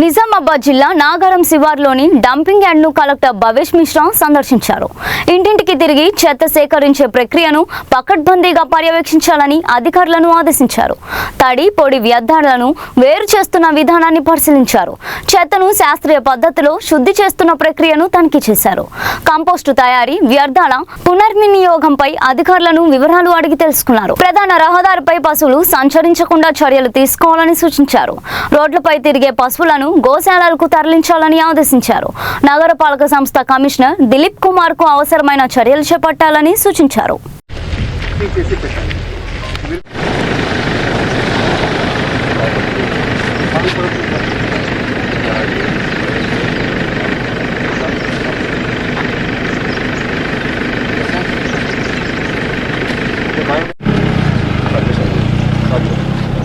నిజామాబాద్ జిల్లా Nagaram శివార్లోని dumping యార్డ్ను collector Bhavesh Mishra సందర్శించారు. ఇంటింటికి తిరిగి చెత్త సేకరించే ప్రక్రియను పకడ్బందీగా పర్యవేక్షించాలని అధికారులను ఆదేశించారు. తడి పొడి వ్యర్థాలను వేరు చేస్తున్న విధానాన్ని పరిశీలించారు. చెత్తను శాస్త్రీయ పద్ధతిలో శుద్ధి చేస్తున్న ప్రక్రియను తనిఖీ చేశారు. కంపోస్టు తయారీ, వ్యర్థాల పునర్వినియోగంపై అధికారులను వివరాలు అడిగి తెలుసుకున్నారు. ప్రధాన రహదారిపై పశువులు సంచరించకుండా చర్యలు తీసుకోవాలని సూచించారు. రోడ్లపై తిరిగే పశువులను గోశాలలకు తరలించాలని ఆదేశించారు. నగరపాలక సంస్థ కమిషనర్ దిలీప్ కుమార్ కు అవసరమైన చర్యలు చేపట్టాలని సూచించారు.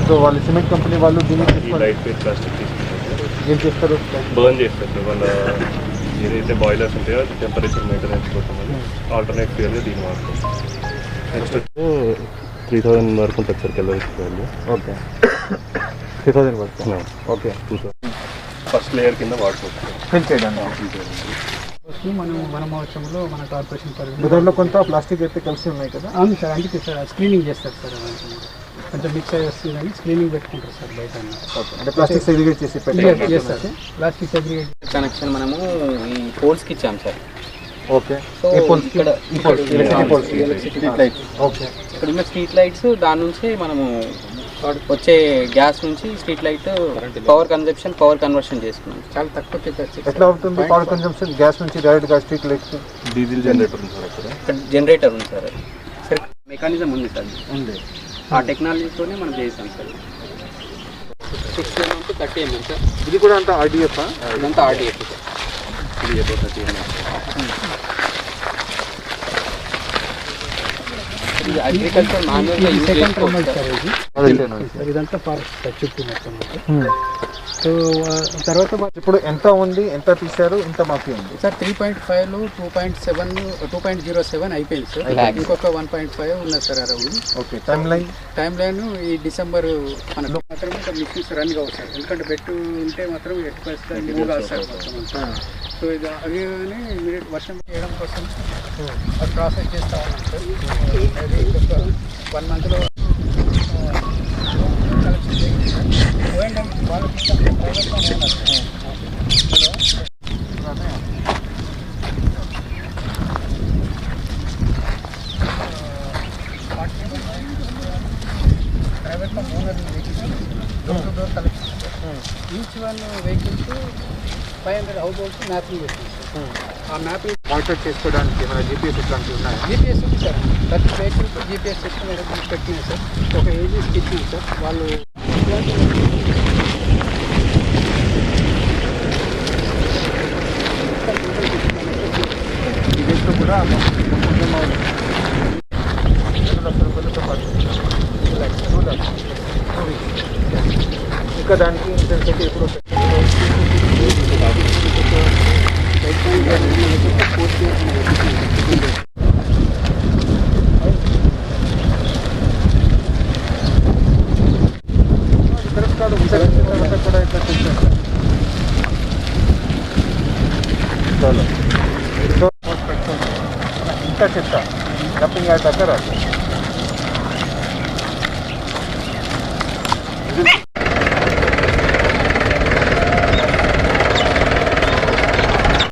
సో వాళ్ళు సిమెంట్ కంపెనీ వాళ్ళు దీన్ని లైట్ వెయిట్ ప్లాస్టిక్ ఏం చేస్తారు? బర్న్ చేస్తారు సార్. వాళ్ళ ఏదైతే బాయిలర్స్ ఉంటాయో టెంపరేచర్ మెయింటెనెన్స్ కోసం ఆల్టర్నేట్ ఫ్యూయల్గా దీన్ని వాడుతాం. నెక్స్ట్ 3000 వరకు ఉంటుంది సార్ కెలోరీస్ ఫ్యూయల్. ఓకే, 3000 వరకు. ఓకే, ఫస్ట్ లేయర్ కింద వాడుకోవచ్చు ఫిల్ చేయడానికి. మన మహోత్సవంలో మన కార్పొరేషన్ దాంట్లో కొంత ప్లాస్టిక్ అయితే కలిసి ఉన్నాయి కదా. అవును సార్, అందుకే సార్ స్క్రీనింగ్ చేస్తారు సార్. కొంచెం మిక్స్ అయ్యి వస్తుందని స్క్రీనింగ్ పెట్టుకుంటారు సార్ బయట. అంటే ప్లాస్టిక్ సెగ్రిగేట్ చేసి సార్ ప్లాస్టిక్ సెగ్రిగేట్ కనెక్షన్ మనము ఈ పోల్స్కి ఇచ్చాం సార్. ఓకే, సో ఇక్కడ ఓకే, ఇక్కడ ఉన్న స్ట్రీట్ లైట్స్ దాని నుంచి మనము వచ్చే గ్యాస్ నుంచి స్ట్రీట్ లైట్ పవర్ కన్వర్షన్ చేసుకున్నాం. చాలా తక్కువ చెప్పచ్చు. ఎట్లా అవుతుంది పవర్ కన్జంప్షన్? గ్యాస్ నుంచి డైరెక్ట్ గా స్ట్రీట్ లైట్స్ డీజిల్ జనరేటర్ ఉంది సార్. ఇక్కడ జనరేటర్ ఉంది సార్. సార్ మెకానిజం ఉంది సార్, ఉంది. ఆ టెక్నాలజీతోనే మనం చేసాం sir. 6 mm to 30 mm sir. ఇది కూడా అంతా ఆర్డీఎఫ్? ఇదంతా ఆర్డీఎఫ్ సార్. ఇది 30 mm. ఇది అగ్రికల్చర్ మాన్యువల్గా యూజ్ సెకండ్ ట్రమల్ చేసుకోవచ్చు సార్. ఇది ఇదంతా ఫారెస్ట్ సార్ చుట్టూ మొత్తం. సో తర్వాత ఇప్పుడు ఎంత ఉంది, ఎంత తీశారు, ఎంత మాఫీ ఉంది సార్ 3.5లో 2.07 అయిపోయింది సార్. ఇంకొక 1.5 ఉన్నది sir around. Okay, time line ఈ డిసెంబర్ మనకు మాత్రమే మిషన్స్ రన్ కావు సార్. ఎందుకంటే బెట్టు ఉంటే మాత్రం ఎక్కువ మూవ్ కాదు సార్ మొత్తం. సో ఇది అవి కానీ ఇమీడియట్ వర్షం చేయడం కోసం అది ప్రాసెస్ చేస్తూ ఉన్నాం సార్. అది ఇంకొక 1 monthలో ప్రైవేట్లో owner door to door collection. Each one vehicles 500 house holds mapping చేస్తుంది సార్. ఆ మ్యాపింగ్ మానిటర్ చేసుకోవడానికి ఏమైనా జీపీఎస్ ఇట్లాంటివి ఉన్నాయా? జీపీఎస్ ఉంది సార్. ప్రతి వెహికల్కి జీపీఎస్ సిస్టమ్ పెట్టినాయి సార్. ఒక ఏజెన్సీ ఇచ్చింది సార్. వాళ్ళు విదేశంలో కూడా ఇంకా దానికి ఇంటెన్సిటీ ఎప్పుడు కూడా ఇట్లా చేస్తాను. ఇంకా చెప్తా డంపింగ్ యార్డ్ దగ్గర